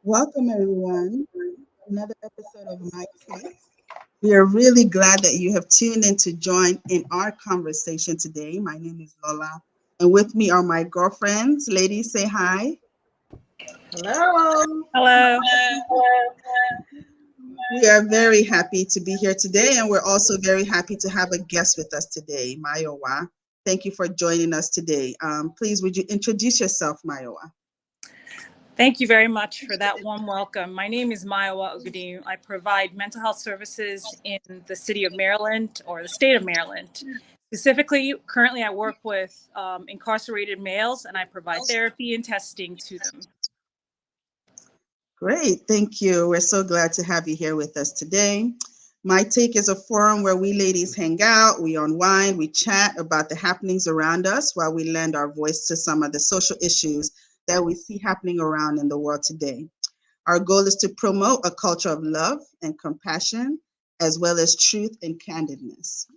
Welcome, everyone. Another episode of My Take. We are really glad that you have tuned in to join in our conversation today. My name is Lola, and with me are my girlfriends. Ladies, say hi. Hello. Hello. We are very happy to be here today, and we're also very happy to have a guest with us today, Mayowa. Thank you for joining us today. Please, would you introduce yourself, Mayowa? Thank you very much for that warm welcome. My name is Mayowa Ogudin. I provide mental health services in the city of Maryland or the state of Maryland. Specifically, currently I work with incarcerated males and I provide therapy and testing to them. Great, thank you. We're so glad to have you here with us today. My Take is a forum where we ladies hang out, we unwind, we chat about the happenings around us while we lend our voice to some of the social issues that we see happening around in the world today. Our goal is to promote a culture of love and compassion, as well as truth and candidness.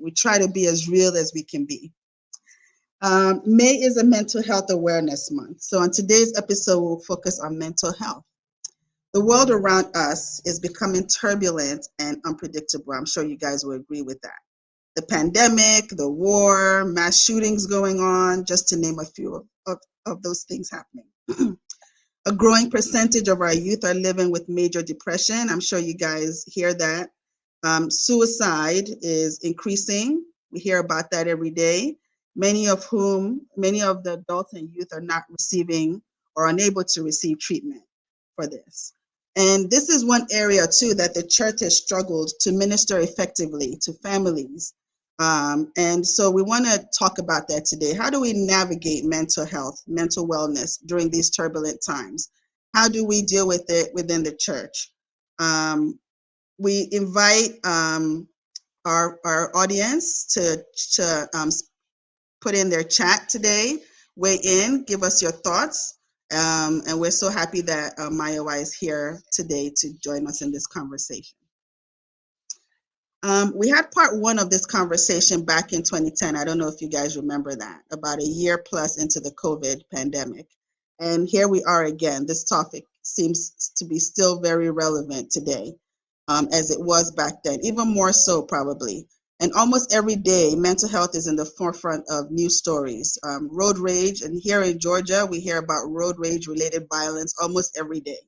We try to be as real as we can be. May is a mental health awareness month. So on today's episode, we'll focus on mental health. The world around us is becoming turbulent and unpredictable. I'm sure you guys will agree with that. The pandemic, the war, mass shootings going on, just to name a few of those things happening. A growing percentage of our youth are living with major depression. I'm sure you guys hear that. Suicide is increasing. We hear about that every day. Many of the adults and youth are not receiving or unable to receive treatment for this. And this is one area too that the church has struggled to minister effectively to families. And so we want to talk about that today. How do we navigate mental health, mental wellness during these turbulent times? How do we deal with it within the church? We invite our audience to put in their chat today, weigh in, give us your thoughts. And we're so happy that Mayowa is here today to join us in this conversation. We had part one of this conversation back in 2010. I don't know if you guys remember that, about a year plus into the COVID pandemic. And here we are again. This topic seems to be still very relevant today, as it was back then, even more so probably. And almost every day, mental health is in the forefront of news stories. Road rage, and here in Georgia, we hear about road rage-related violence almost every day.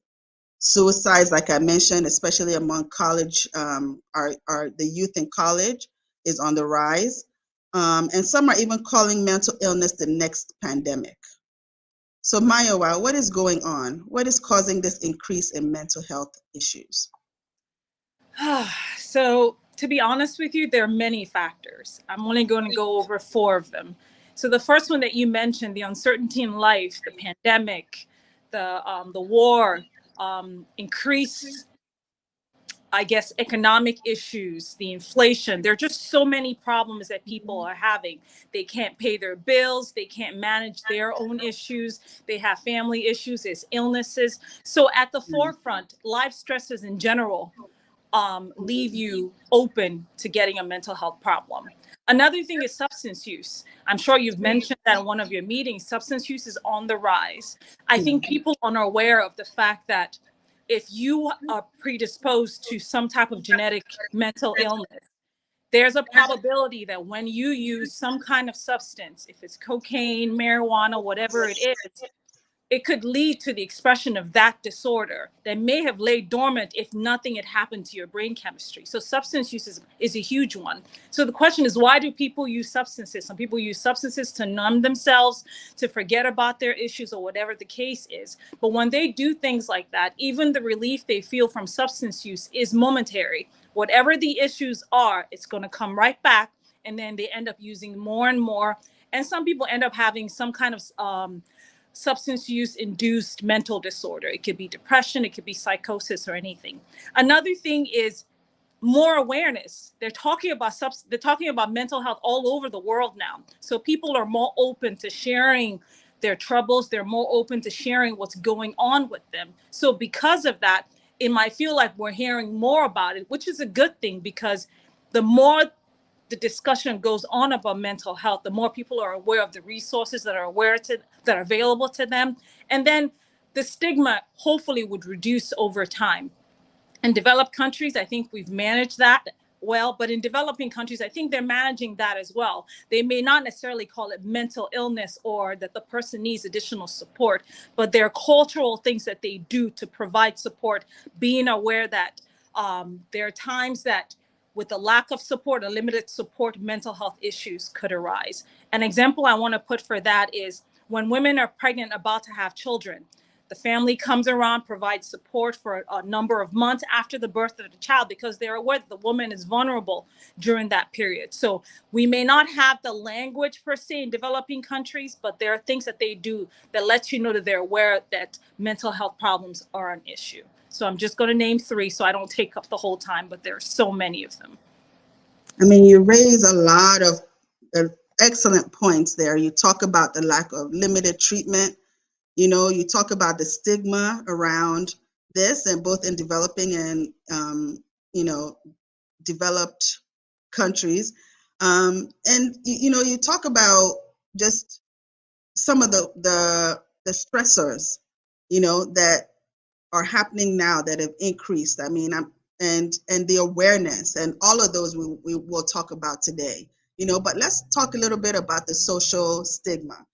Suicides, like I mentioned, especially among college, the youth in college, is on the rise. And some are even calling mental illness the next pandemic. So Mayowa, what is going on? What is causing this increase in mental health issues? So to be honest with you, there are many factors. I'm only going to go over 4 of them. So the first one that you mentioned, the uncertainty in life, the pandemic, the war, increased, I guess, economic issues, the inflation. There are just so many problems that people are having. They can't pay their bills. They can't manage their own issues. They have family issues. There's illnesses. So at the forefront, life stresses in general leave you open to getting a mental health problem. Another thing is substance use. I'm sure you've mentioned that in one of your meetings. Substance use is on the rise. I think people are unaware of the fact that if you are predisposed to some type of genetic mental illness, there's a probability that when you use some kind of substance, if it's cocaine, marijuana, whatever it is, it could lead to the expression of that disorder that may have laid dormant if nothing had happened to your brain chemistry. So substance use is a huge one. So the question is, why do people use substances? Some people use substances to numb themselves, to forget about their issues or whatever the case is. But when they do things like that, even the relief they feel from substance use is momentary. Whatever the issues are, it's going to come right back. And then they end up using more and more. And some people end up having some kind of substance use induced mental disorder. It could be depression, it could be psychosis or anything. Another thing is more awareness. They're talking about mental health all over the world now. So people are more open to sharing their troubles. They're more open to sharing what's going on with them. So because of that, it might feel like we're hearing more about it, which is a good thing, because the more the discussion goes on about mental health, the more people are aware of the resources that are available to them. And then the stigma hopefully would reduce over time. In developed countries, I think we've managed that well, but in developing countries, I think they're managing that as well. They may not necessarily call it mental illness or that the person needs additional support, but there are cultural things that they do to provide support, being aware that there are times that with a lack of support, a limited support, mental health issues could arise. An example I want to put for that is when women are pregnant, about to have children. The family comes around, provides support for a number of months after the birth of the child because they're aware that the woman is vulnerable during that period. So we may not have the language per se in developing countries, but there are things that they do that lets you know that they're aware that mental health problems are an issue. So I'm just going to name 3 so I don't take up the whole time, but there are so many of them. I mean, you raise a lot of excellent points there. You talk about the lack of limited treatment. You talk about the stigma around this, and both in developing and developed countries. And you talk about just some of the stressors, that are happening now that have increased. I mean, and the awareness and all of those we will talk about today. But let's talk a little bit about the social stigma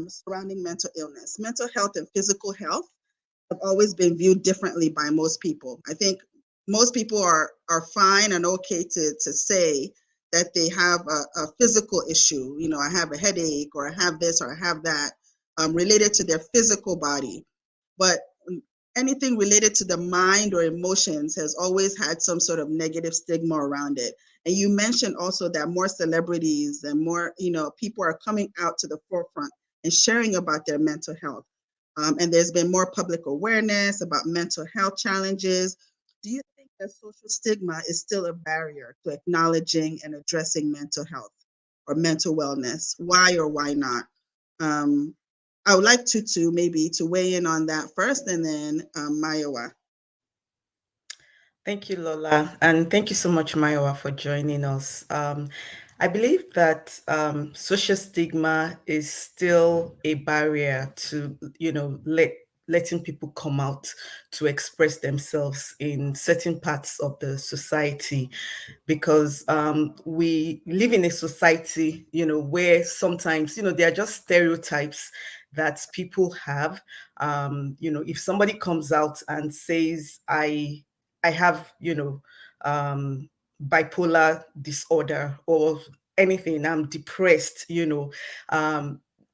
surrounding mental illness. Mental health and physical health have always been viewed differently by most people. I think most people are fine and okay to say that they have a physical issue. I have a headache, or I have this, or I have that, related to their physical body. But anything related to the mind or emotions has always had some sort of negative stigma around it. And you mentioned also that more celebrities and more, people are coming out to the forefront and sharing about their mental health. And there's been more public awareness about mental health challenges. Do you think that social stigma is still a barrier to acknowledging and addressing mental health or mental wellness? Why or why not? I would like Tutu maybe to weigh in on that first, and then Mayowa. Thank you, Lola. And thank you so much, Mayowa, for joining us. I believe that social stigma is still a barrier to, letting people come out to express themselves in certain parts of the society, because we live in a society, where sometimes, there are just stereotypes that people have. If somebody comes out and says, I have, bipolar disorder or anything, I'm depressed,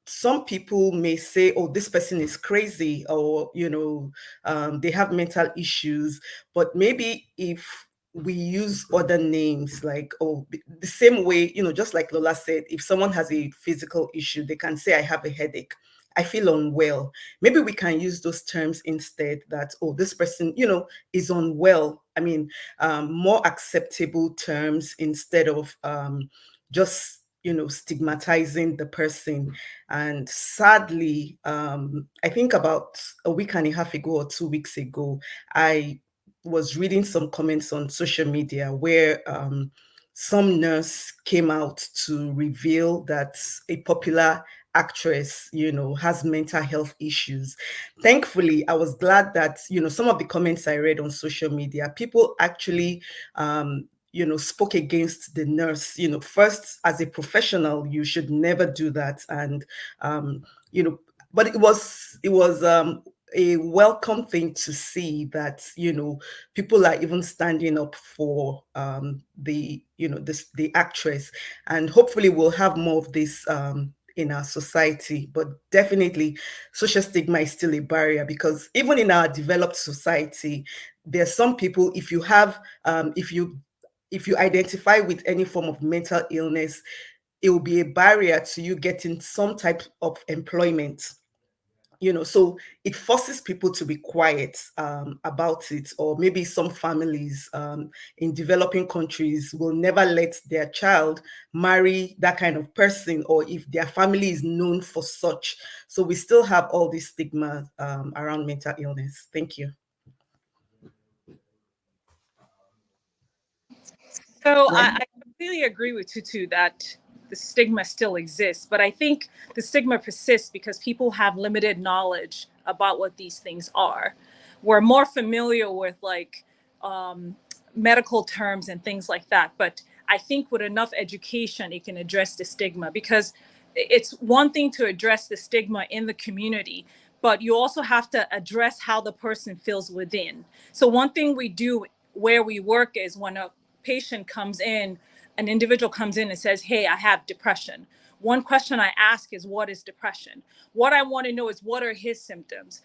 some people may say, oh, this person is crazy, or, they have mental issues. But maybe if we use other names, like, oh, the same way, just like Lola said, if someone has a physical issue, they can say, I have a headache, I feel unwell. Maybe we can use those terms instead, that, oh, this person, is unwell. I mean, more acceptable terms instead of just, stigmatizing the person. And sadly, I think about a week and a half ago or 2 weeks ago, I was reading some comments on social media where some nurse came out to reveal that a popular actress, has mental health issues. Thankfully, I was glad that, some of the comments I read on social media, people actually, spoke against the nurse. First, as a professional, you should never do that. And, but it was a welcome thing to see that, people are even standing up for the actress. And hopefully we'll have more of this in our society. But definitely social stigma is still a barrier, because even in our developed society, there's some people, if you have if you identify with any form of mental illness, it will be a barrier to you getting some type of employment. So it forces people to be quiet about it. Or maybe some families in developing countries will never let their child marry that kind of person, or if their family is known for such. So we still have all this stigma around mental illness. Thank you. So I completely agree with Tutu that the stigma still exists. But I think the stigma persists because people have limited knowledge about what these things are. We're more familiar with like medical terms and things like that. But I think with enough education, it can address the stigma, because it's one thing to address the stigma in the community, but you also have to address how the person feels within. So one thing we do where we work is when a patient comes in, an individual comes in and says, hey, I have depression. One question I ask is, what is depression? What I want to know is, what are his symptoms?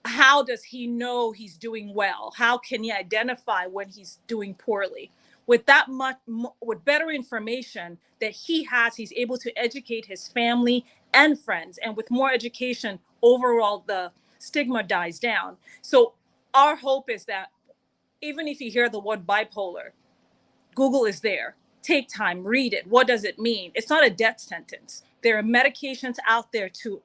How does he know he's doing well? How can he identify when he's doing poorly? With that much, with better information that he has, he's able to educate his family and friends. And with more education, overall, the stigma dies down. So our hope is that even if you hear the word bipolar, Google is there. Take time, read it. What does it mean? It's not a death sentence. There are medications out there to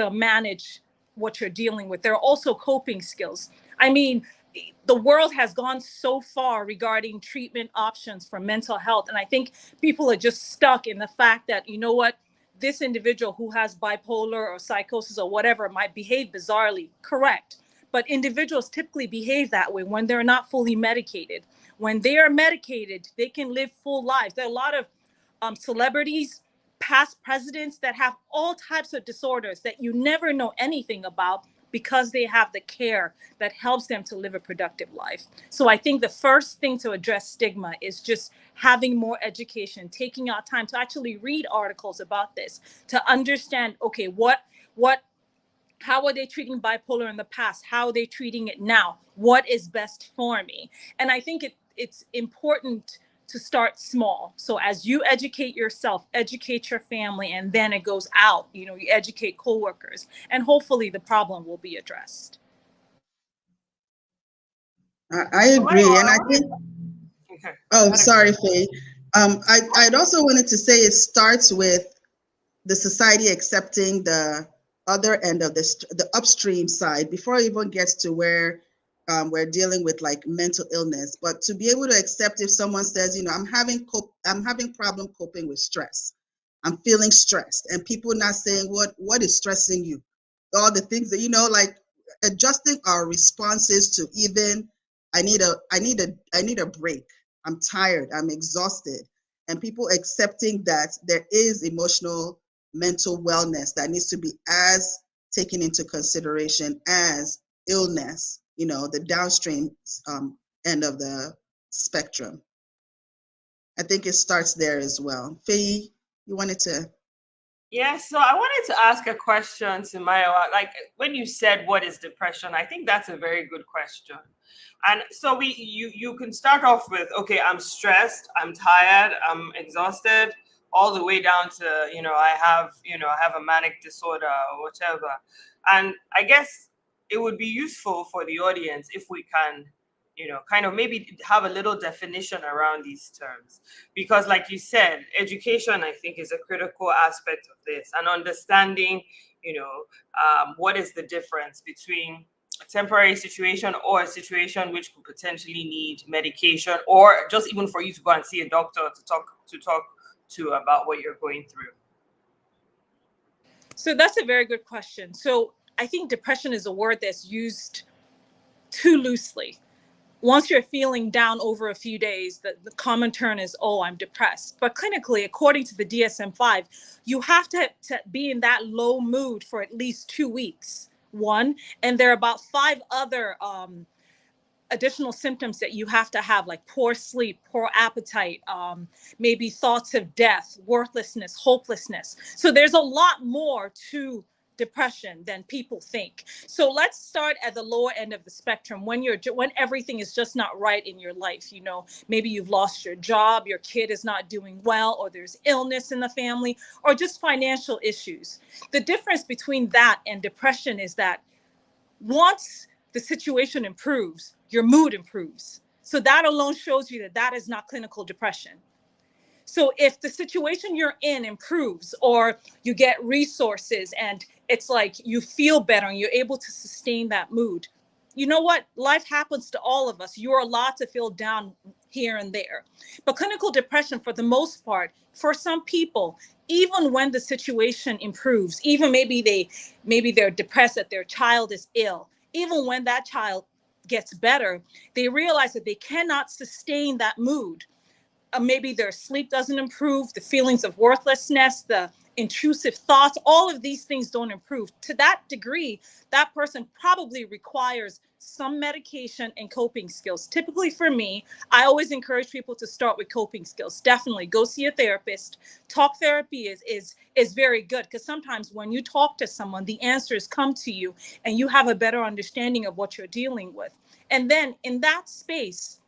manage what you're dealing with. There are also coping skills. I mean, the world has gone so far regarding treatment options for mental health. And I think people are just stuck in the fact that, you know what, this individual who has bipolar or psychosis or whatever might behave bizarrely. Correct. But individuals typically behave that way when they're not fully medicated. When they are medicated, they can live full lives. There are a lot of celebrities, past presidents that have all types of disorders that you never know anything about because they have the care that helps them to live a productive life. So I think the first thing to address stigma is just having more education, taking out time to actually read articles about this, to understand, okay, how are they treating bipolar in the past? How are they treating it now? What is best for me? And I think it's important to start small. So as you educate yourself, educate your family, and then it goes out, you educate coworkers, and hopefully the problem will be addressed. I agree. And I think, Okay. oh, sorry, Faye. I'd also wanted to say it starts with the society accepting the other end of this, the upstream side, before it even gets to where we're dealing with like mental illness. But to be able to accept if someone says, I'm having problem coping with stress, I'm feeling stressed, and people not saying what is stressing you, all the things that like adjusting our responses to even I need a break, I'm tired, I'm exhausted, and people accepting that there is emotional mental wellness that needs to be as taken into consideration as illness, the downstream end of the spectrum. I think it starts there as well. Faye, you wanted to? Yeah, so I wanted to ask a question to Maya. Like when you said what is depression, I think that's a very good question. And so you can start off with, okay, I'm stressed, I'm tired, I'm exhausted, all the way down to, I have a manic disorder or whatever. And I guess it would be useful for the audience if we can, kind of maybe have a little definition around these terms. Because like you said, education, I think, is a critical aspect of this, and understanding, what is the difference between a temporary situation or a situation which could potentially need medication, or just even for you to go and see a doctor to talk to about what you're going through. So that's a very good question. So I think depression is a word that's used too loosely. Once you're feeling down over a few days, the common term is, oh, I'm depressed. But clinically, according to the DSM-5, you have to be in that low mood for at least 2 weeks. One, and there are about 5 other additional symptoms that you have to have, like poor sleep, poor appetite, maybe thoughts of death, worthlessness, hopelessness. So there's a lot more to depression than people think. So let's start at the lower end of the spectrum, when everything is just not right in your life. Maybe you've lost your job, your kid is not doing well, or there's illness in the family, or just financial issues. The difference between that and depression is that once the situation improves, your mood improves. So that alone shows you that that is not clinical depression. So if the situation you're in improves, or you get resources and it's like you feel better and you're able to sustain that mood, you know what? Life happens to all of us. You're allowed to feel down here and there. But clinical depression, for the most part, for some people, even when the situation improves, even maybe they're depressed that their child is ill, even when that child gets better, they realize that they cannot sustain that mood. Maybe their sleep doesn't improve, the feelings of worthlessness, the intrusive thoughts, all of these things don't improve. To that degree, that person probably requires some medication and coping skills. Typically for me, I always encourage people to start with coping skills. Definitely go see a therapist. Talk therapy is very good, because sometimes when you talk to someone, the answers come to you and you have a better understanding of what you're dealing with. And then in that space,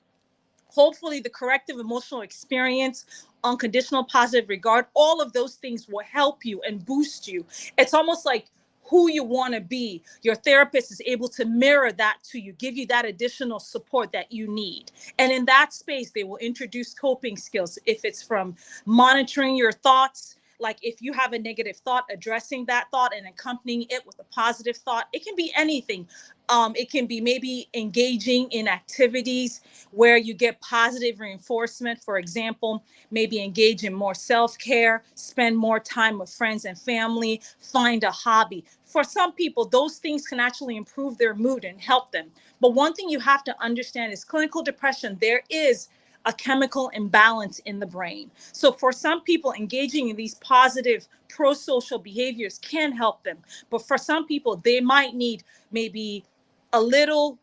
hopefully the corrective emotional experience, unconditional positive regard, all of those things will help you and boost you. It's almost like who you want to be. Your therapist is able to mirror that to you, give you that additional support that you need. And in that space, they will introduce coping skills. If it's from monitoring your thoughts, like if you have a negative thought, addressing that thought and accompanying it with a positive thought. It can be anything. It can be maybe engaging in activities where you get positive reinforcement. For example, maybe engage in more self-care, spend more time with friends and family, find a hobby. For some people, those things can actually improve their mood and help them. But one thing you have to understand is clinical depression, there is a chemical imbalance in the brain. So for some people, engaging in these positive pro-social behaviors can help them. But for some people, they might need maybe a little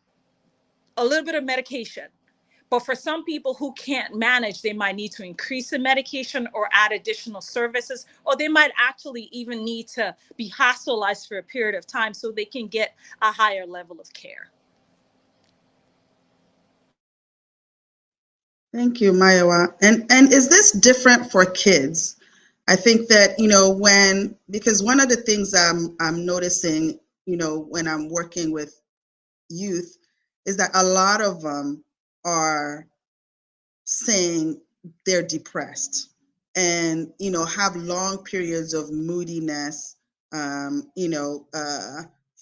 bit of medication. But for some people who can't manage, they might need to increase the medication or add additional services, or they might actually even need to be hospitalized for a period of time so they can get a higher level of care. Thank you, Mayowa. And is this different for kids? I think that, because one of the things I'm noticing, when I'm working with youth, is that a lot of them are saying they're depressed and, have long periods of moodiness,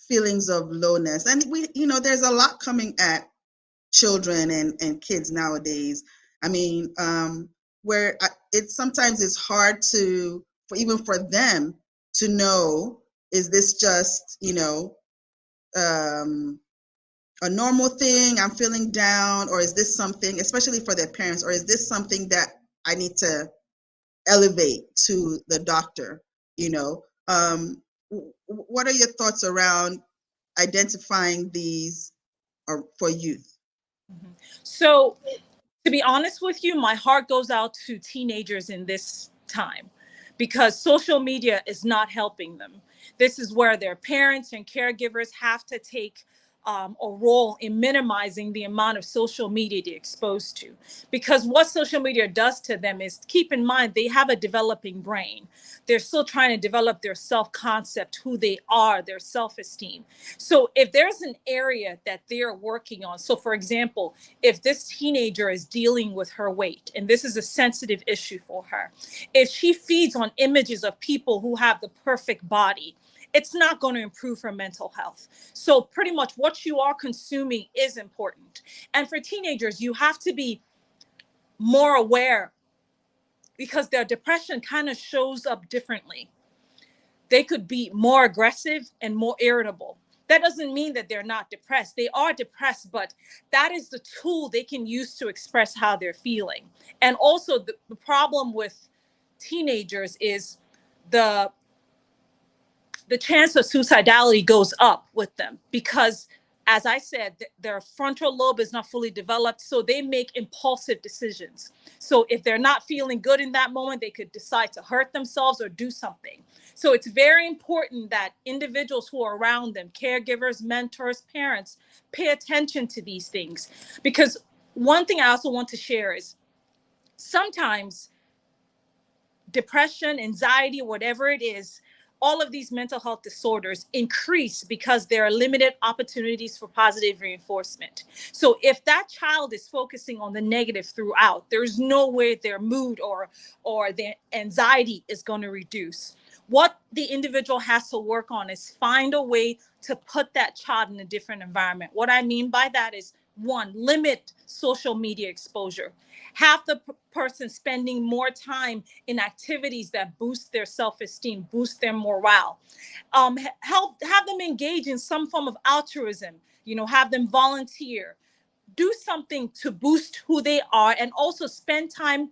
feelings of lowness. And there's a lot coming at children and kids nowadays. I mean, where it sometimes is hard even for them to know, is this just, a normal thing, I'm feeling down, or is this something, especially for their parents, or is this something that I need to elevate to the doctor? What are your thoughts around identifying these for youth? So to be honest with you, my heart goes out to teenagers in this time, because social media is not helping them. This is where their parents and caregivers have to take a role in minimizing the amount of social media they're exposed to. Because what social media does to them is, keep in mind, they have a developing brain. They're still trying to develop their self-concept, who they are, their self-esteem. So if there's an area that they're working on, so for example, if this teenager is dealing with her weight, and this is a sensitive issue for her, if she feeds on images of people who have the perfect body, it's not going to improve her mental health. So pretty much what you are consuming is important. And for teenagers, you have to be more aware, because their depression kind of shows up differently. They could be more aggressive and more irritable. That doesn't mean that they're not depressed. They are depressed, but that is the tool they can use to express how they're feeling. And also the problem with teenagers is the chance of suicidality goes up with them, because, as I said, their frontal lobe is not fully developed, so they make impulsive decisions. So if they're not feeling good in that moment, they could decide to hurt themselves or do something. So it's very important that individuals who are around them, caregivers, mentors, parents, pay attention to these things. Because one thing I also want to share is, sometimes depression, anxiety, whatever it is, all of these mental health disorders increase because there are limited opportunities for positive reinforcement. So if that child is focusing on the negative throughout, there's no way their mood or their anxiety is going to reduce. What the individual has to work on is find a way to put that child in a different environment. What I mean by that is One, limit social media exposure. Have the person spending more time in activities that boost their self-esteem, boost their morale. Have them engage in some form of altruism. Have them volunteer, do something to boost who they are, and also spend time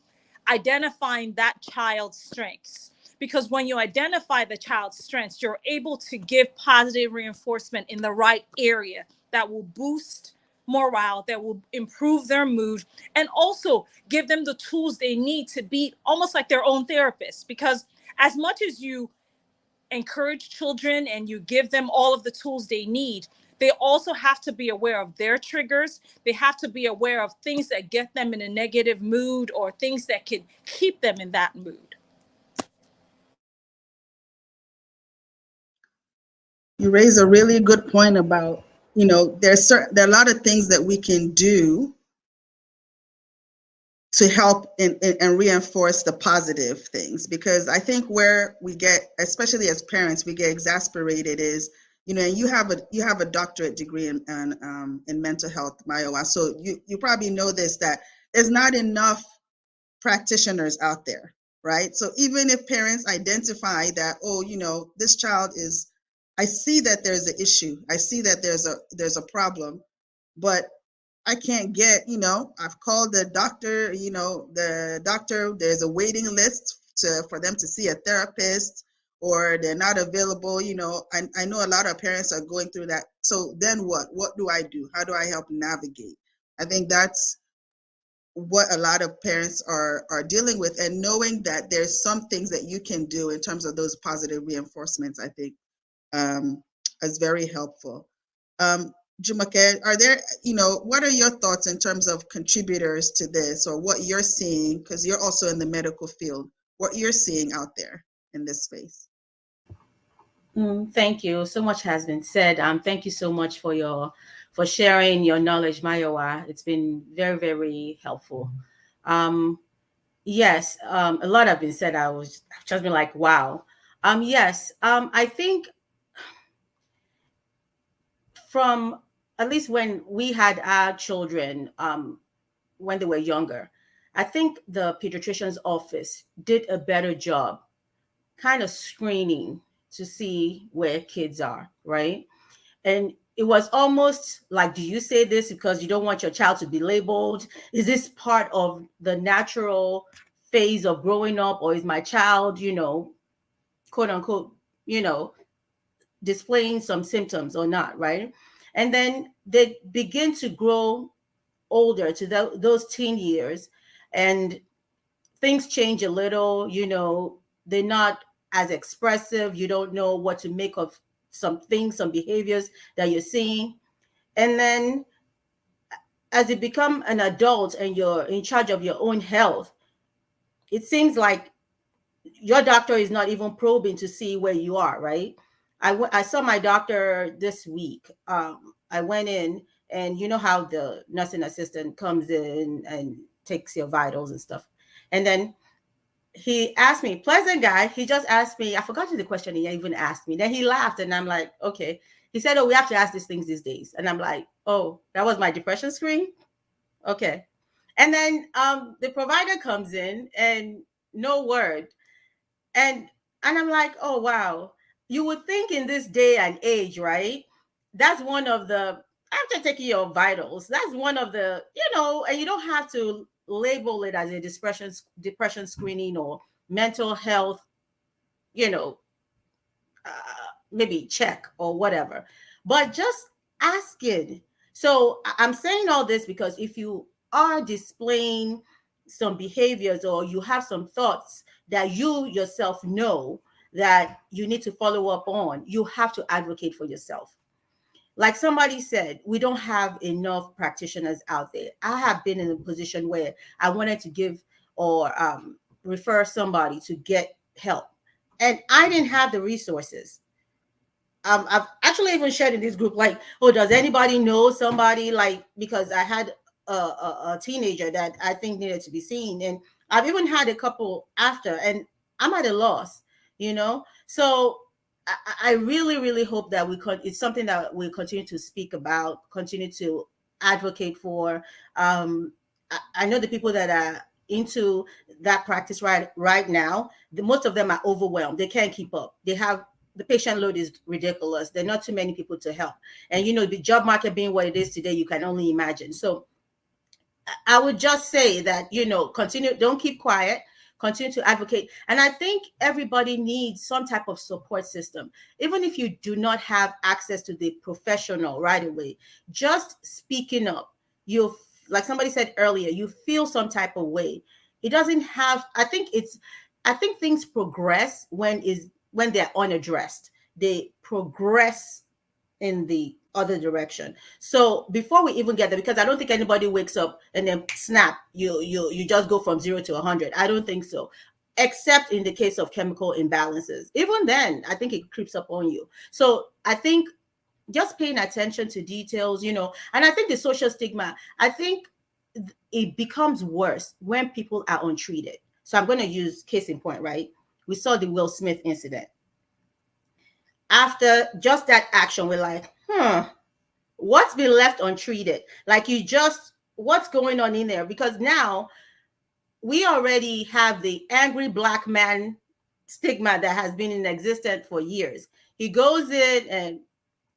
identifying that child's strengths. Because when you identify the child's strengths, you're able to give positive reinforcement in the right area that will boost morale, that will improve their mood, and also give them the tools they need to be almost like their own therapist. Because as much as you encourage children and you give them all of the tools they need, they also have to be aware of their triggers. They have to be aware of things that get them in a negative mood or things that can keep them in that mood. You raise a really good point about, there are a lot of things that we can do to help and reinforce the positive things, because I think where we get, especially as parents, we get exasperated is, and you have a doctorate degree in mental health, Mayowa. So you probably know this, that there's not enough practitioners out there, right? So even if parents identify that, this child is, I see that there's an issue, I see that there's a problem, but I can't get, I've called the doctor, there's a waiting list for them to see a therapist, or they're not available. I know a lot of parents are going through that. So then what? What do I do? How do I help navigate? I think that's what a lot of parents are dealing with, and knowing that there's some things that you can do in terms of those positive reinforcements, I think is very helpful. Jumoke, are there, what are your thoughts in terms of contributors to this, or what you're seeing, because you're also in the medical field, what you're seeing out there in this space? Thank you. So much has been said. Thank you so much for sharing your knowledge, Mayowa. It's been very, very helpful. Yes, a lot have been said. I've just been like, wow. Yes, I think from at least when we had our children, when they were younger, I think the pediatrician's office did a better job kind of screening to see where kids are, right? And it was almost like, do you say this because you don't want your child to be labeled? Is this part of the natural phase of growing up, or is my child, quote unquote, displaying some symptoms or not, right? And then they begin to grow older to those teen years, and things change a little. They're not as expressive. You don't know what to make of some things, some behaviors that you're seeing. And then as you become an adult and you're in charge of your own health, it seems like your doctor is not even probing to see where you are, right? I saw my doctor this week. I went in, and you know how the nursing assistant comes in and takes your vitals and stuff. And then he asked me, pleasant guy, he just asked me, I forgot the question he even asked me. Then he laughed, and I'm like, okay. He said, oh, we have to ask these things these days. And I'm like, oh, that was my depression screen? Okay. And then the provider comes in, and no word. And I'm like, oh, wow. You would think in this day and age, right? That's one of the, after taking your vitals, that's one of the, and you don't have to label it as a depression screening or mental health, maybe check or whatever, but just asking. So I'm saying all this because if you are displaying some behaviors, or you have some thoughts that you yourself know that you need to follow up on, you have to advocate for yourself. Like somebody said, we don't have enough practitioners out there. I have been in a position where I wanted to give or refer somebody to get help, and I didn't have the resources. I've actually even shared in this group, like, oh, does anybody know somebody, like, because I had a teenager that I think needed to be seen, and I've even had a couple after, and I'm at a loss, So I really, really hope that it's something that we continue to speak about, continue to advocate for. I know the people that are into that practice right now. Most of them are overwhelmed. They can't keep up. The patient load is ridiculous. There are not too many people to help, and the job market being what it is today, you can only imagine. So I would just say that, continue, don't keep quiet, continue to advocate. And I think everybody needs some type of support system. Even if you do not have access to the professional right away, just speaking up. Like somebody said earlier, you feel some type of way. It doesn't have, I think things progress when they're unaddressed. They progress in the other direction. So before we even get there, because I don't think anybody wakes up and then snap, you just go from 0 to 100. I don't think so, except in the case of chemical imbalances. Even then, I think it creeps up on you. So I think just paying attention to details, and I think the social stigma, I think it becomes worse when people are untreated. So I'm going to use case in point, right? We saw the Will Smith incident. After just that action, we're like, what's been left untreated? Like, what's going on in there? Because now we already have the angry black man stigma that has been in existence for years. He goes in and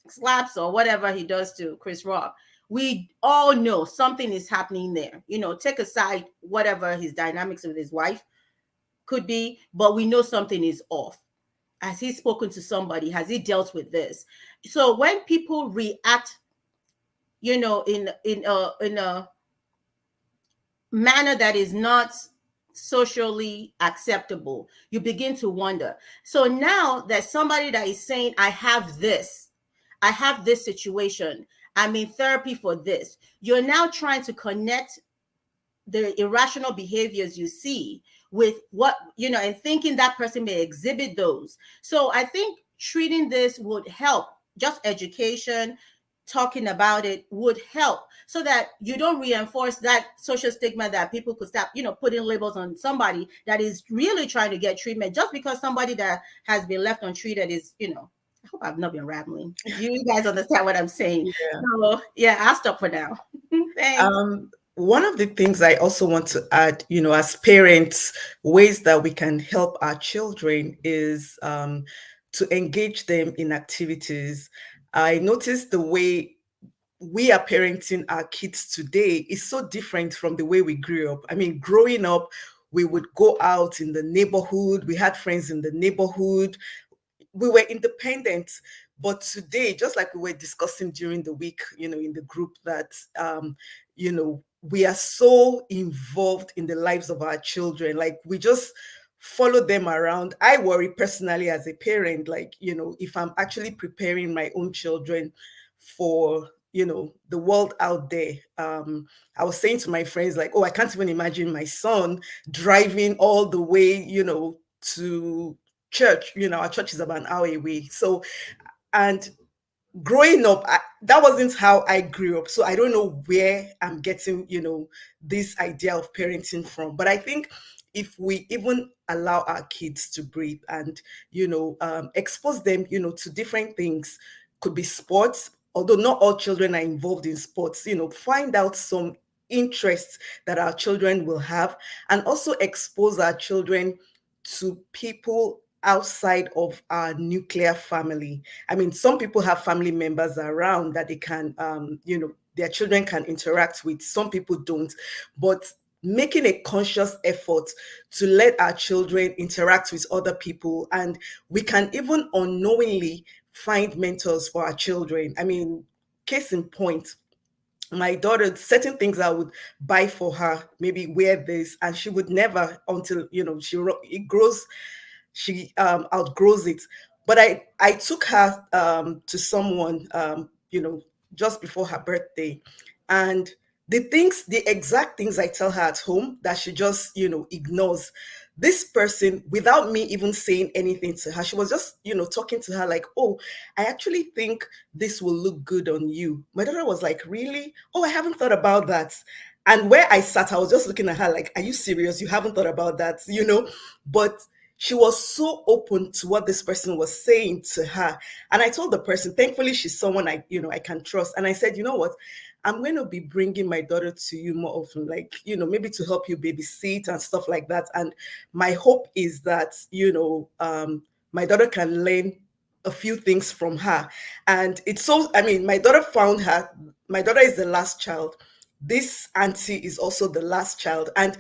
slaps or whatever he does to Chris Rock. We all know something is happening there. Take aside whatever his dynamics with his wife could be, but we know something is off. Has he spoken to somebody? Has he dealt with this? So when people react, in a manner that is not socially acceptable, you begin to wonder. So now that somebody that is saying, I have this situation, I'm in therapy for this, you're now trying to connect the irrational behaviors you see with what, and thinking that person may exhibit those. So I think treating this would help. Just education, talking about it would help, so that you don't reinforce that social stigma, that people could stop, putting labels on somebody that is really trying to get treatment, just because somebody that has been left untreated is, I hope I've not been rambling. You guys understand what I'm saying? Yeah. So yeah, I'll stop for now. Thanks. One of the things I also want to add, as parents, ways that we can help our children is to engage them in activities. I noticed the way we are parenting our kids today is so different from the way we grew up. I mean, growing up, we would go out in the neighborhood. We had friends in the neighborhood. We were independent. But today, just like we were discussing during the week, in the group, that, we are so involved in the lives of our children. Like, we just follow them around. I worry personally as a parent, like, if I'm actually preparing my own children for, the world out there. I was saying to my friends, like, oh, I can't even imagine my son driving all the way, to church. Our church is about an hour away. So, and growing up, that wasn't how I grew up. So I don't know where I'm getting, this idea of parenting from. But I think if we even allow our kids to breathe and, expose them, to different things, could be sports, although not all children are involved in sports, find out some interests that our children will have, and also expose our children to people outside of our nuclear family. I mean, some people have family members around that they can, their children can interact with. Some people don't. But making a conscious effort to let our children interact with other people, and we can even unknowingly find mentors for our children. I mean, case in point, my daughter, certain things I would buy for her, maybe wear this, and she would never, until she outgrows it. But I took her to someone, just before her birthday, and the exact things I tell her at home that she just ignores, this person, without me even saying anything to her, she was just talking to her like, oh, I actually think this will look good on you. My daughter was like, really? Oh, I haven't thought about that. And where I sat, I was just looking at her like, are you serious? You haven't thought about that? But she was so open to what this person was saying to her. And I told the person, thankfully, she's someone I can trust. And I said, you know what? I'm going to be bringing my daughter to you more often, like, maybe to help you babysit and stuff like that. And my hope is that, my daughter can learn a few things from her. And it's so, I mean, my daughter is the last child. This auntie is also the last child. And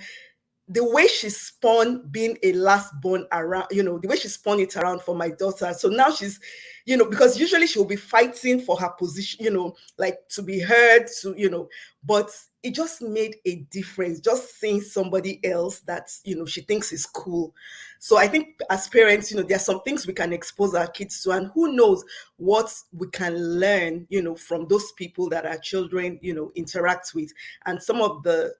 the way she spun being a last born around, the way she spun it around for my daughter. So now she's, because usually she'll be fighting for her position, like to be heard, but it just made a difference just seeing somebody else that, she thinks is cool. So I think as parents, there are some things we can expose our kids to, and who knows what we can learn, from those people that our children, interact with, and some of the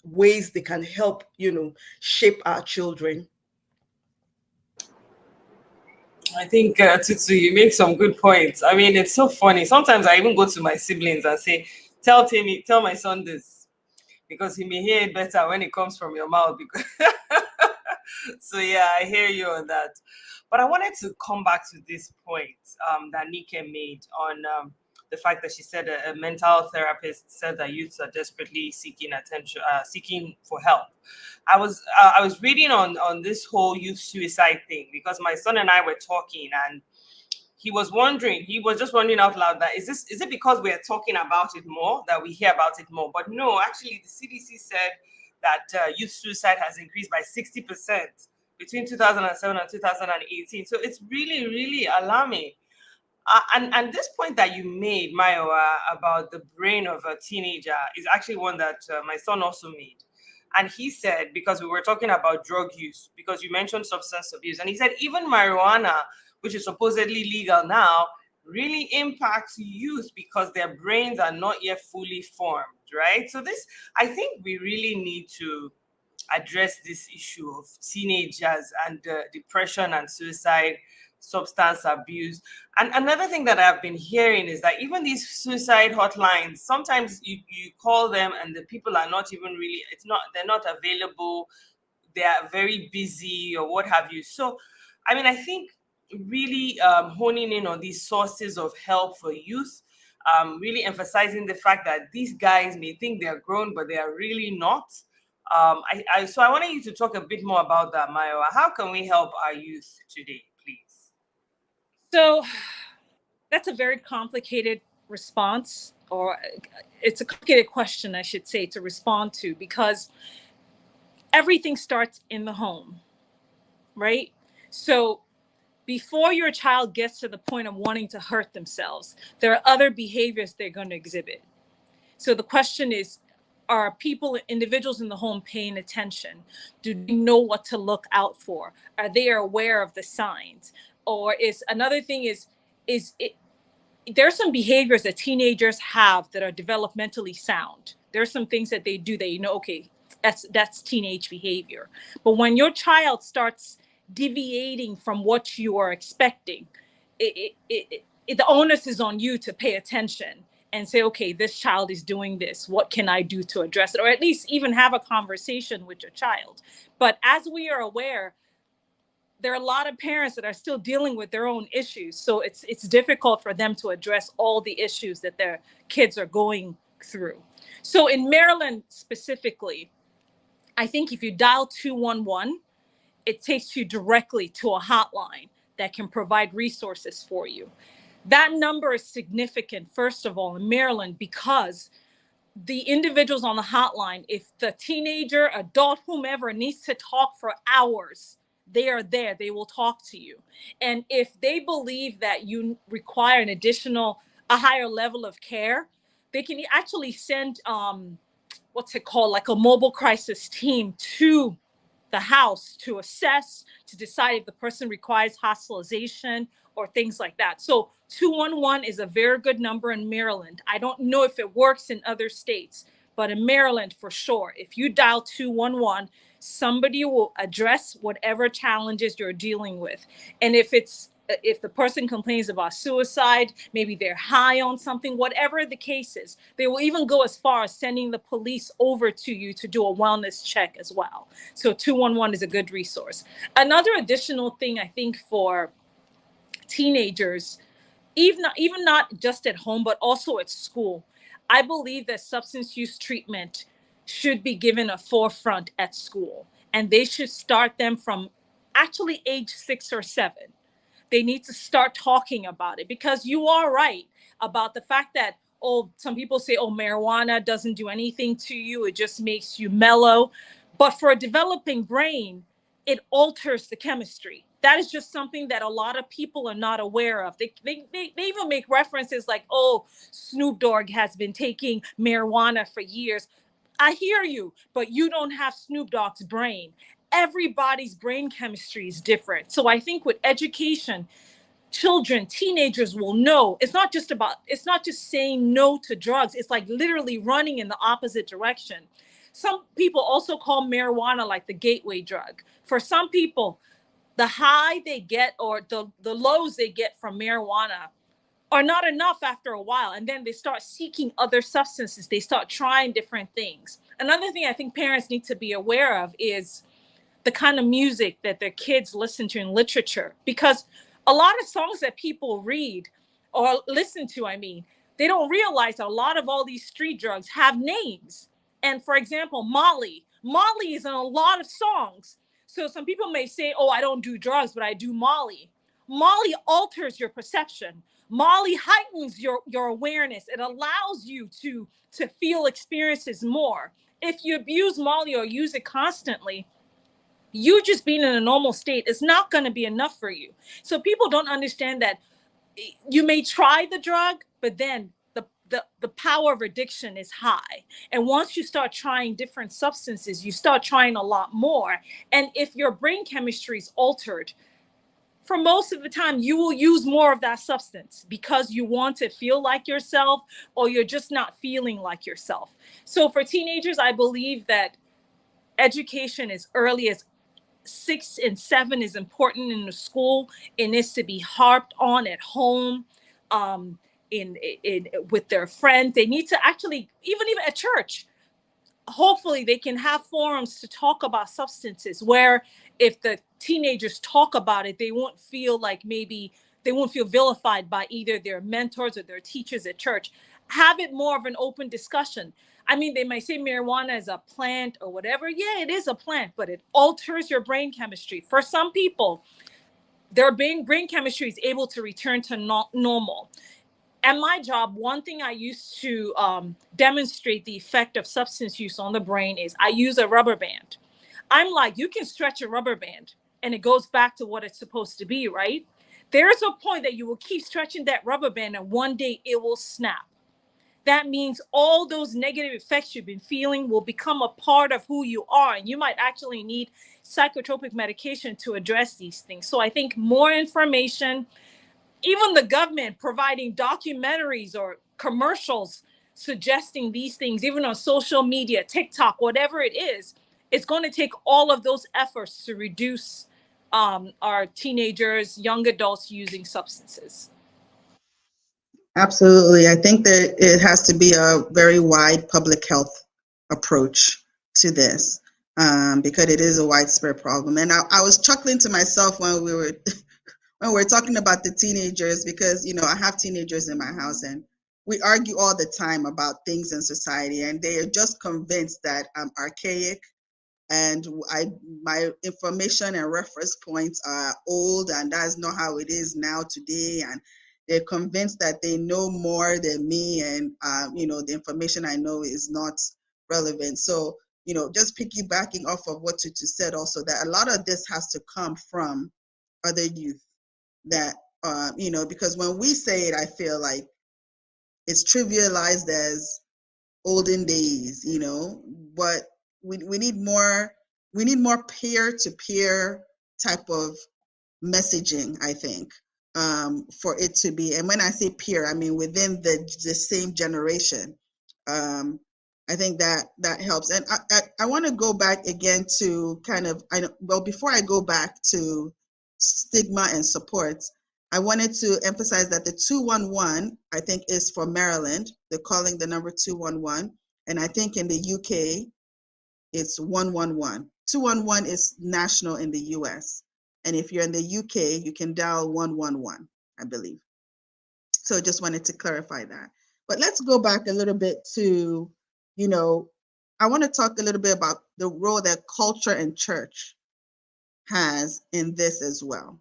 ways they can help, shape our children. I think, Tutu, you make some good points. I mean, it's so funny. Sometimes I even go to my siblings and say, tell my son this, because he may hear it better when it comes from your mouth. Because so yeah, I hear you on that. But I wanted to come back to this point that Nike made on the fact that she said a mental therapist said that youths are desperately seeking attention, seeking for help. I was reading on this whole youth suicide thing because my son and I were talking, and he was just wondering out loud that is it because we are talking about it more that we hear about it more? But no, actually the CDC said that youth suicide has increased by 60% between 2007 and 2018. So it's really, really alarming. And this point that you made, Mayowa, about the brain of a teenager is actually one that my son also made. And he said, because we were talking about drug use, because you mentioned substance abuse, and he said even marijuana, which is supposedly legal now, really impacts youth because their brains are not yet fully formed, right? So I think we really need to address this issue of teenagers and depression and suicide, substance abuse. And another thing that I've been hearing is that even these suicide hotlines, sometimes you call them and the people are not even really, they're not available, they are very busy or what have you. So, I mean, I think really honing in on these sources of help for youth, really emphasizing the fact that these guys may think they're grown, but they are really not. So I wanted you to talk a bit more about that, Mayowa. How can we help our youth today, please? So that's a very complicated response, or it's a complicated question, I should say, to respond to, because everything starts in the home, right? So before your child gets to the point of wanting to hurt themselves, there are other behaviors they're going to exhibit. So the question is, are individuals in the home paying attention? Do they know what to look out for? Are they aware of the signs? Or is another thing there's some behaviors that teenagers have that are developmentally sound. There's some things that they do that okay, that's teenage behavior. But when your child starts deviating from what you are expecting, the onus is on you to pay attention and say, okay, this child is doing this. What can I do to address it? Or at least even have a conversation with your child. But as we are aware, there are a lot of parents that are still dealing with their own issues. So it's difficult for them to address all the issues that their kids are going through. So in Maryland specifically, I think if you dial 211, it takes you directly to a hotline that can provide resources for you. That number is significant, first of all, in Maryland, because the individuals on the hotline, if the teenager, adult, whomever needs to talk for hours, they are there. They will talk to you. And if they believe that you require a higher level of care, they can actually send, what's it called, like a mobile crisis team to the house to assess, to decide if the person requires hospitalization or things like that. So 211 is a very good number in Maryland. I don't know if it works in other states, but in Maryland, for sure, if you dial 211, somebody will address whatever challenges you're dealing with. And if it's if the person complains about suicide, maybe they're high on something, whatever the case is, they will even go as far as sending the police over to you to do a wellness check as well. So 211 is a good resource. Another additional thing I think for teenagers, even not just at home, but also at school, I believe that substance use treatment should be given a forefront at school, and they should start them from actually age 6 or 7. They need to start talking about it, because you are right about the fact that, oh, some people say, oh, marijuana doesn't do anything to you, it just makes you mellow. But for a developing brain, it alters the chemistry. That is just something that a lot of people are not aware of. They even make references like, oh, Snoop Dogg has been taking marijuana for years. I hear you, but you don't have Snoop Dogg's brain. Everybody's brain chemistry is different. So I think with education, children, teenagers will know it's not just saying no to drugs. It's like literally running in the opposite direction. Some people also call marijuana like the gateway drug. For some people, the high they get or the lows they get from marijuana are not enough after a while. And then they start seeking other substances. They start trying different things. Another thing I think parents need to be aware of is the kind of music that their kids listen to in literature. Because a lot of songs that people read or listen to, they don't realize that a lot of all these street drugs have names. And for example, Molly is in a lot of songs. So some people may say, oh, I don't do drugs, but I do Molly. Molly alters your perception. Molly heightens your awareness. It allows you to feel experiences more. If you abuse Molly or use it constantly, you just being in a normal state is not going to be enough for you. So people don't understand that you may try the drug, but then the power of addiction is high. And once you start trying different substances, you start trying a lot more. And if your brain chemistry is altered, for most of the time, you will use more of that substance because you want to feel like yourself, or you're just not feeling like yourself. So for teenagers, I believe that education as early as 6 and 7 is important in the school. It needs to be harped on at home, in with their friends. They need to actually, even at church, hopefully they can have forums to talk about substances where if the teenagers talk about it, they won't feel vilified by either their mentors or their teachers at church. Have it more of an open discussion. They might say marijuana is a plant or whatever. Yeah, it is a plant, but it alters your brain chemistry. For some people, their brain chemistry is able to return to normal. At my job, one thing I use to demonstrate the effect of substance use on the brain is I use a rubber band. I'm like, you can stretch a rubber band and it goes back to what it's supposed to be, right? There's a point that you will keep stretching that rubber band and one day it will snap. That means all those negative effects you've been feeling will become a part of who you are. And you might actually need psychotropic medication to address these things. So I think more information, even the government providing documentaries or commercials suggesting these things, even on social media, TikTok, whatever it is, it's going to take all of those efforts to reduce our teenagers, young adults using substances. Absolutely. I think that it has to be a very wide public health approach to this, because it is a widespread problem. And I was chuckling to myself when we were talking about the teenagers, because, I have teenagers in my house and we argue all the time about things in society, and they are just convinced that I'm archaic and my information and reference points are old, and that's not how it is now today. And they're convinced that they know more than me, and the information I know is not relevant. So, just piggybacking off of what Tutu said, also that a lot of this has to come from other youth. That because when we say it, I feel like it's trivialized as olden days, but we need more peer-to-peer type of messaging, I think, for it to be. And when I say peer, I mean within the same generation. I think that helps. And I want to go back again to before I go back to stigma and supports, I wanted to emphasize that the 211, I think, is for Maryland. They're calling the number 211. And I think in the UK, it's 111. 211 is national in the US. And if you're in the UK, you can dial 111, I believe. So just wanted to clarify that. But let's go back a little bit to, you know, I want to talk a little bit about the role that culture and church has in this as well,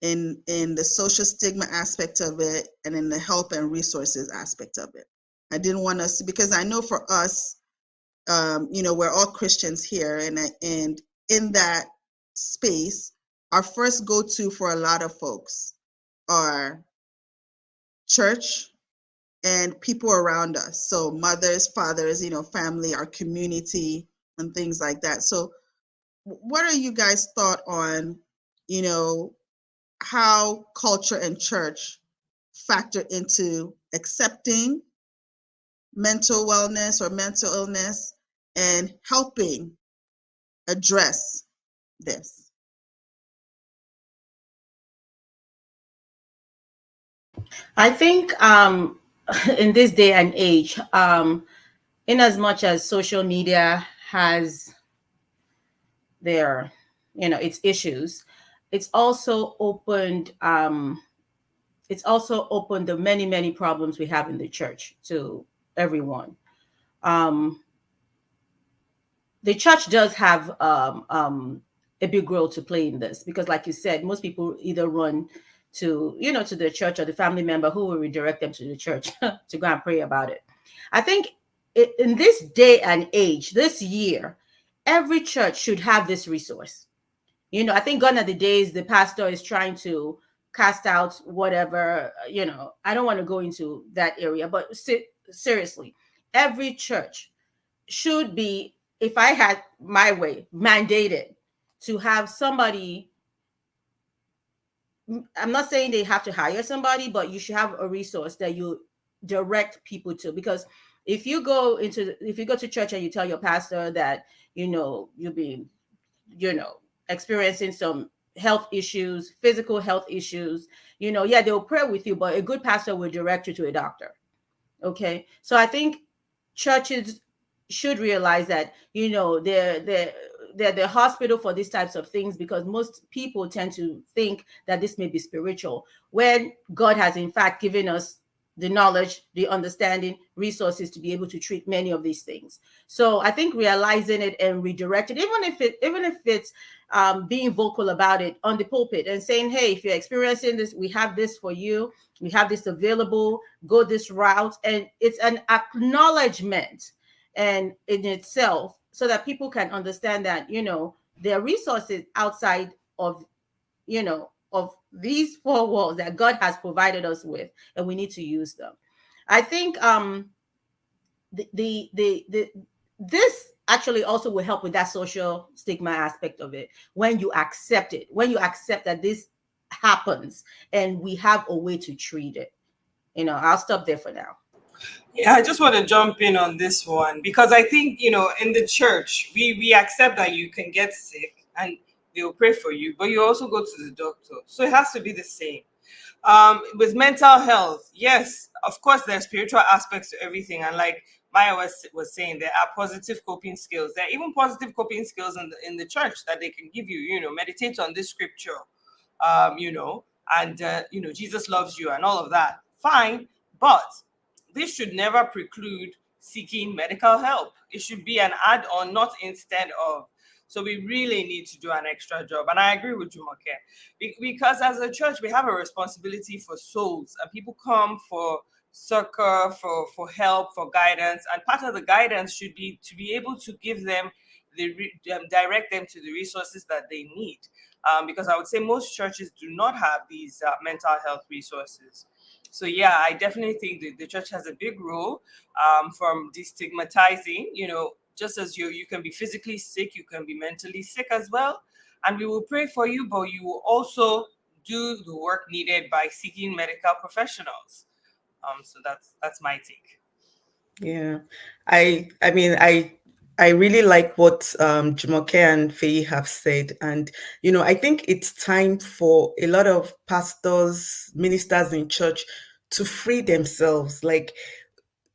in the social stigma aspect of it and in the help and resources aspect of it. I didn't want us to, because I know for us, we're all Christians here, and in that space, our first go-to for a lot of folks are church and people around us. So mothers, fathers, family, our community, and things like that. So what are you guys' thought on, how culture and church factor into accepting mental wellness or mental illness and helping address this? I think in this day and age, in as much as social media has their, its issues, it's also opened the many, many problems we have in the church to everyone. The church does have a big role to play in this, because like you said, most people either run to the church, or the family member who will redirect them to the church to go and pray about it. I think in this day and age, this year, every church should have this resource. I think gone are the days the pastor is trying to cast out whatever, I don't want to go into that area, but seriously, every church should be, if I had my way, mandated to have somebody. I'm not saying they have to hire somebody, but you should have a resource that you direct people to. Because if you go to church and you tell your pastor that you'll be experiencing some health issues, physical health issues, yeah, they'll pray with you, but a good pastor will direct you to a doctor. Okay, so I think churches should realize that they're the hospital for these types of things, because most people tend to think that this may be spiritual, when God has in fact given us the knowledge, the understanding, resources to be able to treat many of these things. So I think realizing it and redirecting, even if it's being vocal about it on the pulpit and saying, hey, if you're experiencing this, we have this for you, we have this available, go this route. And it's an acknowledgement and in itself, so that people can understand that there are resources outside of of these four walls that God has provided us with, and we need to use them. I think this actually also will help with that social stigma aspect of it, when you accept it, when you accept that this happens and we have a way to treat it. I'll stop there for now. Yeah, I just want to jump in on this one, because I think, in the church, we accept that you can get sick and they'll pray for you, but you also go to the doctor. So it has to be the same. With mental health, yes, of course, there are spiritual aspects to everything. And like Maya was saying, there are positive coping skills. There are even positive coping skills in the church that they can give you, meditate on this scripture, and, Jesus loves you and all of that. Fine. But this should never preclude seeking medical help. It should be an add-on, not instead of. So we really need to do an extra job. And I agree with Jumoke, because as a church, we have a responsibility for souls, and people come for succor, for help, for guidance. And part of the guidance should be to be able to give them direct them to the resources that they need. Because I would say most churches do not have these mental health resources. So yeah, I definitely think that the church has a big role from destigmatizing, just as you can be physically sick, you can be mentally sick as well. And we will pray for you, but you will also do the work needed by seeking medical professionals. So that's my take. Yeah. I mean, I really like what Jumoke and Faye have said. And, I think it's time for a lot of pastors, ministers in church to free themselves. Like,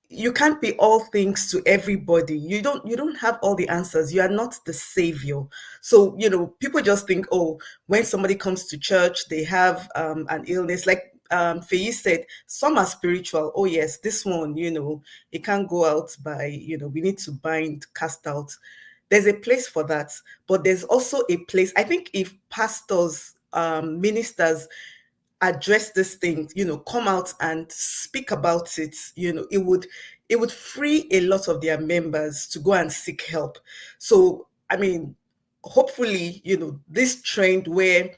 you can't be all things to everybody. You don't have all the answers. You are not the savior. So people just think, oh, when somebody comes to church, they have an illness, like Faye said, some are spiritual. Oh yes, this one, it can't go out by, we need to bind, cast out. There's a place for that, but there's also a place, I think, if pastors, ministers address this thing, come out and speak about it, it would free a lot of their members to go and seek help. So, I mean, hopefully, this trend where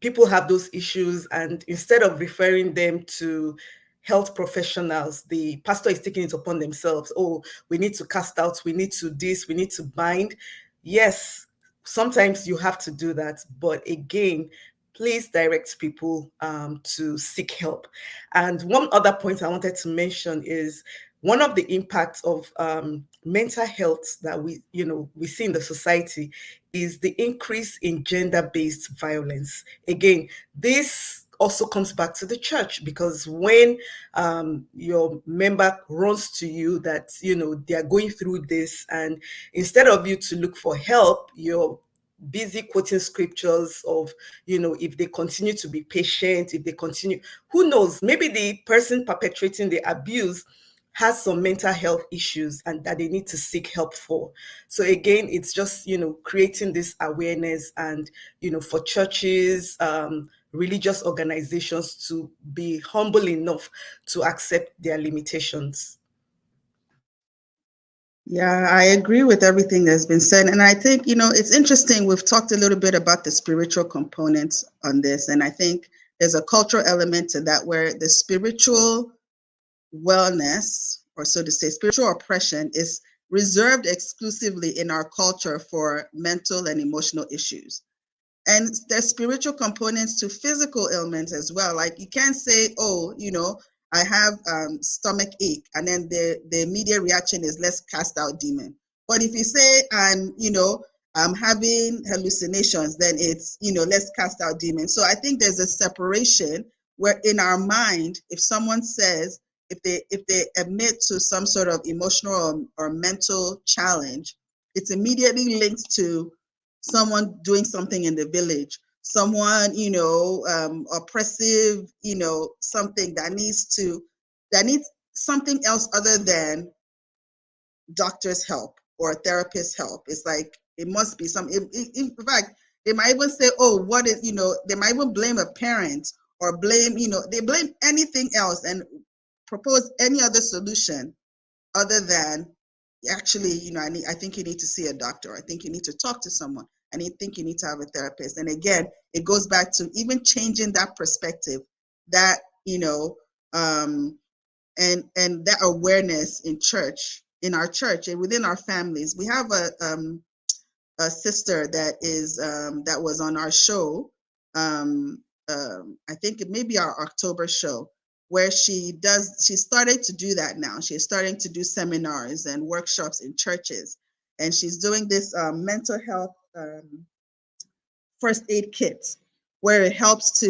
people have those issues, and instead of referring them to health professionals, the pastor is taking it upon themselves. Oh, we need to cast out, we need to this, we need to bind. Yes, sometimes you have to do that, but again, please direct people to seek help. And one other point I wanted to mention is one of the impacts of mental health that we see in the society is the increase in gender-based violence. Again, this also comes back to the church, because when your member runs to you that they are going through this, and instead of you to look for help, you're busy quoting scriptures of, if they continue to be patient, if they continue, who knows, maybe the person perpetrating the abuse has some mental health issues and that they need to seek help for. So again, it's just, creating this awareness, and, for churches, religious organizations to be humble enough to accept their limitations. Yeah, I agree with everything that's been said. And I think, it's interesting. We've talked a little bit about the spiritual components on this. And I think there's a cultural element to that where the spiritual wellness, or so to say, spiritual oppression, is reserved exclusively in our culture for mental and emotional issues. And there's spiritual components to physical ailments as well. Like, you can't say, oh, I have stomach ache, and then the immediate reaction is, let's cast out demon. But if you say I'm having hallucinations, then it's, let's cast out demons. So I think there's a separation where in our mind, if someone says, if they admit to some sort of emotional or mental challenge, it's immediately linked to someone doing something in the village, someone, oppressive, something that needs something else other than doctor's help or therapist's help. It's like, it must be in fact, they might even say, oh, what is, they might even blame a parent, or blame, they blame anything else and propose any other solution other than, actually, I think you need to see a doctor. I think you need to talk to someone. And I think you need to have a therapist. And again, it goes back to even changing that perspective, that, and that awareness in church, in our church and within our families. We have a sister that is that was on our show. I think it may be our October show, where she started to do that now. She's starting to do seminars and workshops in churches, and she's doing this mental health first aid kit, where it helps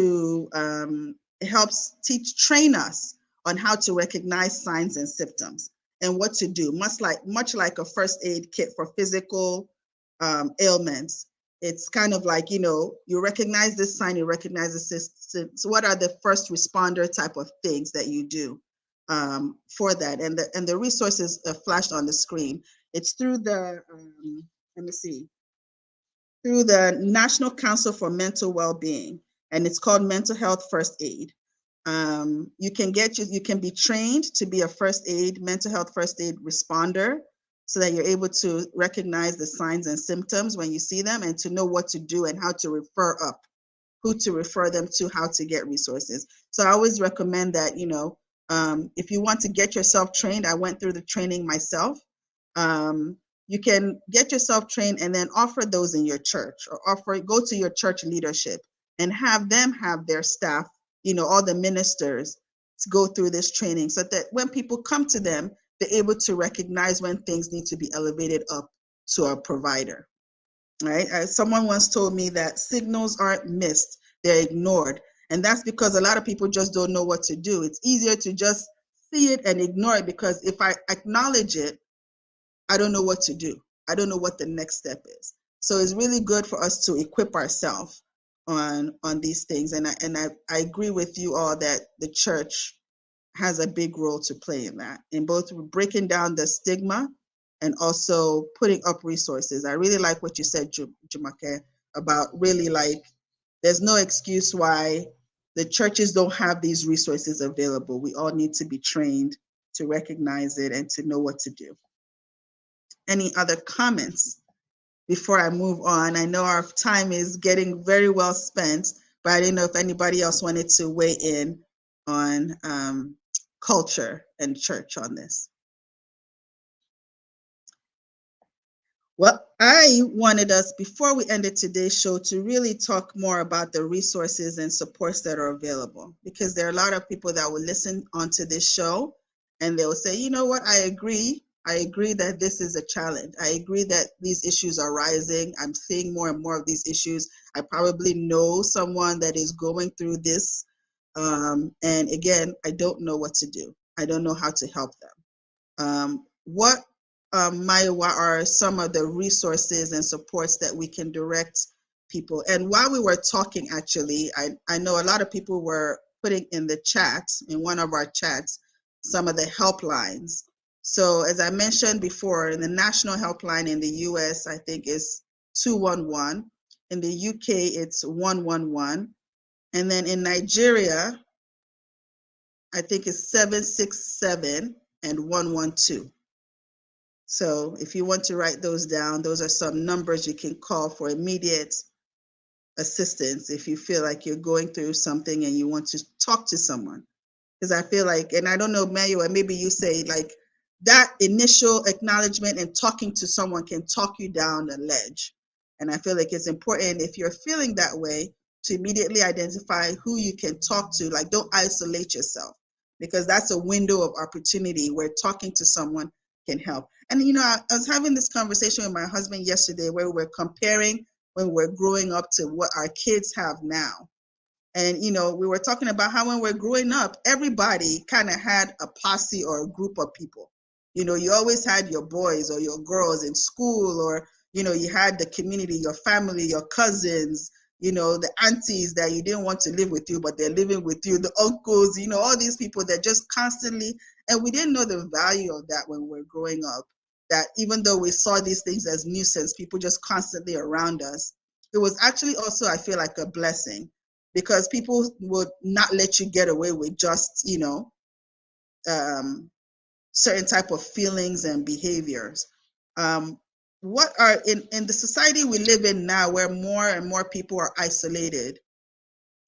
train us on how to recognize signs and symptoms and what to do, much like a first aid kit for physical ailments. It's kind of like, you recognize this sign, you recognize the system. So what are the first responder type of things that you do for that? And the resources flashed on the screen. It's through the, let me see, through the National Council for Mental Wellbeing, and it's called Mental Health First Aid. You can be trained to be a mental health first aid responder, so that you're able to recognize the signs and symptoms when you see them, and to know what to do and how to refer up, who to refer them to, how to get resources. So I always recommend that, if you want to get yourself trained, I went through the training myself. You can get yourself trained and then offer those in your church, or go to your church leadership and have them have their staff, all the ministers, to go through this training, so that when people come to them, they're able to recognize when things need to be elevated up to a provider, right? Someone once told me that signals aren't missed, they're ignored. And that's because a lot of people just don't know what to do. It's easier to just see it and ignore it, because if I acknowledge it, I don't know what to do. I don't know what the next step is. So it's really good for us to equip ourselves on these things. And I agree with you all that the church has a big role to play in that, in both breaking down the stigma and also putting up resources. I really like what you said, Jumake, about really like, there's no excuse why the churches don't have these resources available. We all need to be trained to recognize it and to know what to do. Any other comments before I move on? I know our time is getting very well spent, but I didn't know if anybody else wanted to weigh in on culture and church on this. Well, I wanted us, before we ended today's show, to really talk more about the resources and supports that are available, because there are a lot of people that will listen onto this show and they will say, you know what, I agree that this is a challenge. I agree that these issues are rising. I'm seeing more and more of these issues. I probably know someone that is going through this. And again, I don't know what to do. I don't know how to help them. What Maiwa are some of the resources and supports that we can direct people? And while we were talking, actually, I know a lot of people were putting in the chat, in one of our chats, some of the helplines. So as I mentioned before, in the national helpline in the US, I think is 211. In the UK, it's 111. And then in Nigeria, I think it's 767 and 112. So if you want to write those down, those are some numbers you can call for immediate assistance if you feel like you're going through something and you want to talk to someone. Because I feel like, and I don't know, Mayo, maybe you say like that initial acknowledgement and talking to someone can talk you down a ledge. And I feel like it's important, if you're feeling that way, to immediately identify who you can talk to. Like, don't isolate yourself, because that's a window of opportunity where talking to someone can help. And, you know, I was having this conversation with my husband yesterday where we were comparing when we're growing up to what our kids have now. And, you know, we were talking about how when we're growing up, everybody kind of had a posse or a group of people. You know, you always had your boys or your girls in school, or, you know, you had the community, your family, your cousins, you know, the aunties that you didn't want to live with you, but they're living with you, the uncles, you know, all these people that just constantly, and we didn't know the value of that when we were growing up, that even though we saw these things as nuisance, people just constantly around us, it was actually also, I feel like, a blessing, because people would not let you get away with just, you know, certain type of feelings and behaviors. What are, in the society we live in now, where more and more people are isolated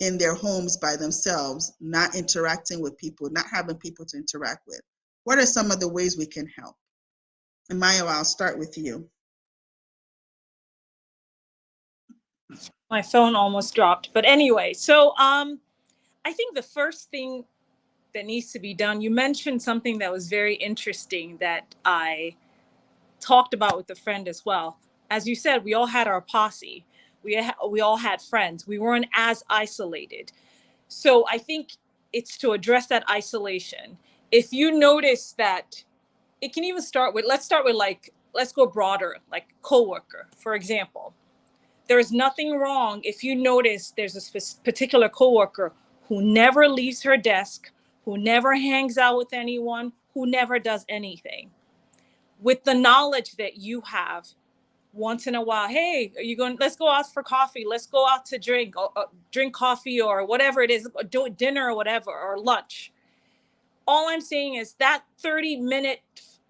in their homes by themselves, not interacting with people, not having people to interact with, what are some of the ways we can help? And Maya, I'll start with you. My phone almost dropped. But anyway, so I think the first thing that needs to be done, you mentioned something that was very interesting that I talked about with a friend as well. As you said, we all had our posse. We all had friends. We weren't as isolated. So I think it's to address that isolation. If you notice that, it can even start with, let's go broader, like coworker, for example. There is nothing wrong if you notice there's a particular coworker who never leaves her desk, who never hangs out with anyone, who never does anything. With the knowledge that you have, once in a while, hey, are you going, let's go out for coffee, let's go out to drink coffee or whatever it is, do dinner or whatever, or lunch. All I'm saying is that 30-minute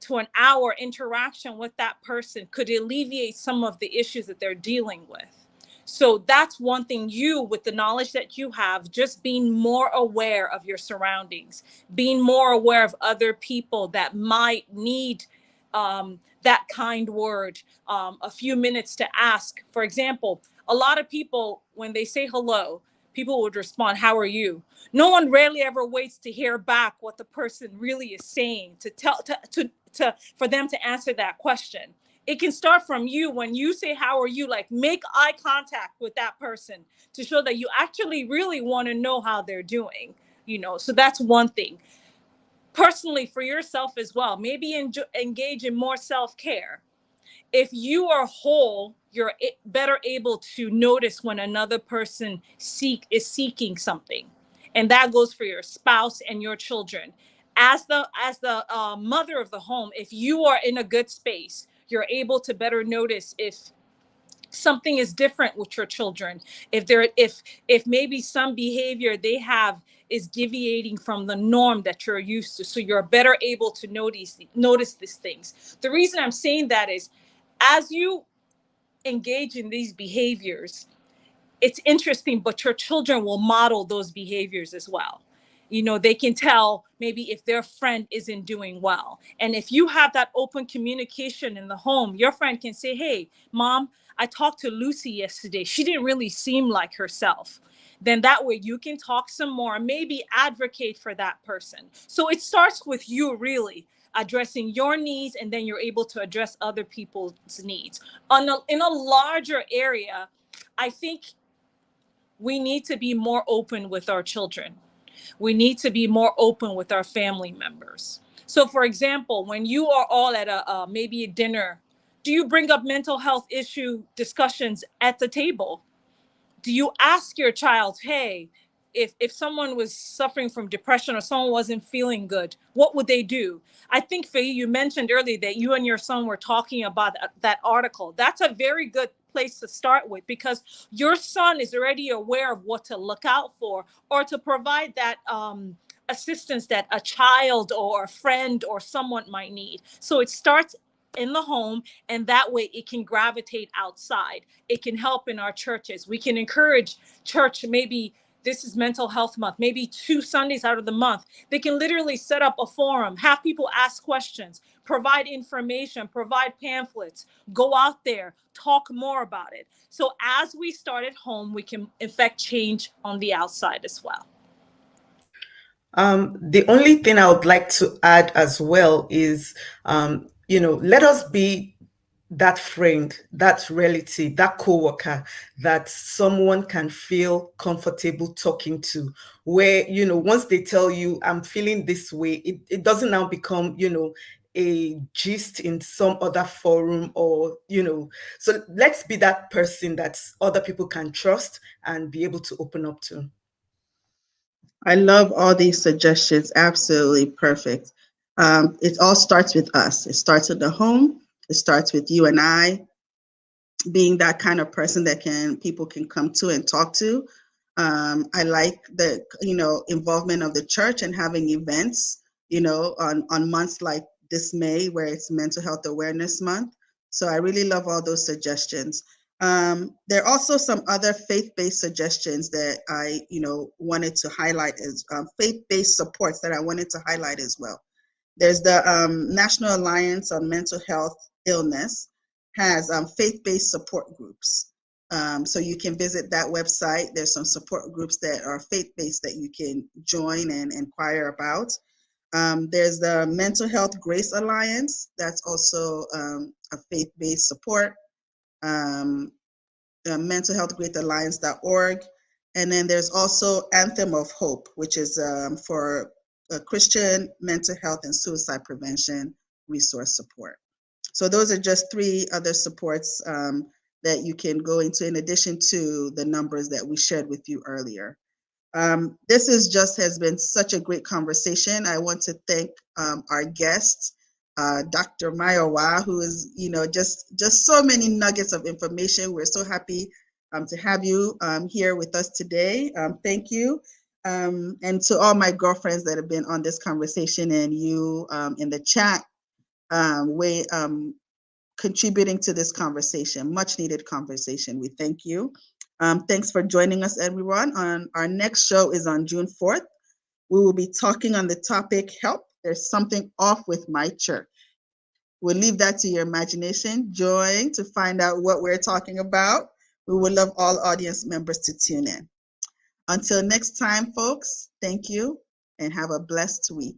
to an hour interaction with that person could alleviate some of the issues that they're dealing with. So that's one thing, you, with the knowledge that you have, just being more aware of your surroundings, being more aware of other people that might need that kind word, a few minutes to ask. For example, a lot of people, when they say hello, people would respond, "How are you?" No one rarely ever waits to hear back what the person really is saying for them to answer that question. It can start from you. When you say, "How are you?" Like, make eye contact with that person to show that you actually really want to know how they're doing. So that's one thing. Personally, for yourself as well, maybe engage in more self-care. If you are whole, you're better able to notice when another person is seeking something, and that goes for your spouse and your children. As the mother of the home, if you are in a good space, you're able to better notice if something is different with your children, if maybe some behavior they have is deviating from the norm that you're used to, so you're better able to notice these things. The reason I'm saying that is, as you engage in these behaviors, it's interesting, but your children will model those behaviors as well. They can tell maybe if their friend isn't doing well. And if you have that open communication in the home, your friend can say, "Hey, Mom, I talked to Lucy yesterday. She didn't really seem like herself." Then that way you can talk some more, maybe advocate for that person. So it starts with you really addressing your needs, and then you're able to address other people's needs. In a larger area, I think we need to be more open with our children. We need to be more open with our family members. So, for example, when you are all at maybe a dinner, do you bring up mental health issue discussions at the table? Do you ask your child, "Hey, if someone was suffering from depression or someone wasn't feeling good, what would they do?" I think, Faye, you mentioned earlier that you and your son were talking about that article. That's a very good place to start with, because your son is already aware of what to look out for, or to provide that assistance that a child or a friend or someone might need. So it starts in the home, and that way it can gravitate outside. It can help in our churches. We can encourage church. Maybe this is mental health month, maybe 2 Sundays out of the month, they can literally set up a forum, have people ask questions, provide information, provide pamphlets, go out there, talk more about it. So as we start at home, we can effect change on the outside as well. The only thing I would like to add as well is, let us be that friend, that relative, that coworker that someone can feel comfortable talking to, where, once they tell you, "I'm feeling this way," it doesn't now become, a gist in some other forum, or, so let's be that person that other people can trust and be able to open up to. I love all these suggestions. Absolutely perfect. It all starts with us. It starts at the home. It starts with you and I being that kind of person that people can come to and talk to. I like the involvement of the church and having events on months like this May, where it's Mental Health Awareness Month. So I really love all those suggestions. There are also some other faith-based suggestions that I wanted to highlight as faith-based supports that I wanted to highlight as well. There's the National Alliance on Mental Health Illness has faith-based support groups. So you can visit that website. There's some support groups that are faith-based that you can join and inquire about. There's the Mental Health Grace Alliance. That's also a faith-based support. mentalhealthgracealliance.org. And then there's also Anthem of Hope, which is for Christian mental health and suicide prevention resource support. So those are just 3 other supports that you can go into, in addition to the numbers that we shared with you earlier. This has been such a great conversation. I want to thank our guests, Dr. Mayowa, who is, just so many nuggets of information. We're so happy to have you here with us today. Thank you. And to all my girlfriends that have been on this conversation, and you in the chat, contributing to this conversation, much needed conversation. We thank you. Thanks for joining us, everyone. Our next show is on June 4th. We will be talking on the topic, "Help, there's something off with my church." We'll leave that to your imagination. Join to find out what we're talking about. We would love all audience members to tune in. Until next time, folks, thank you and have a blessed week.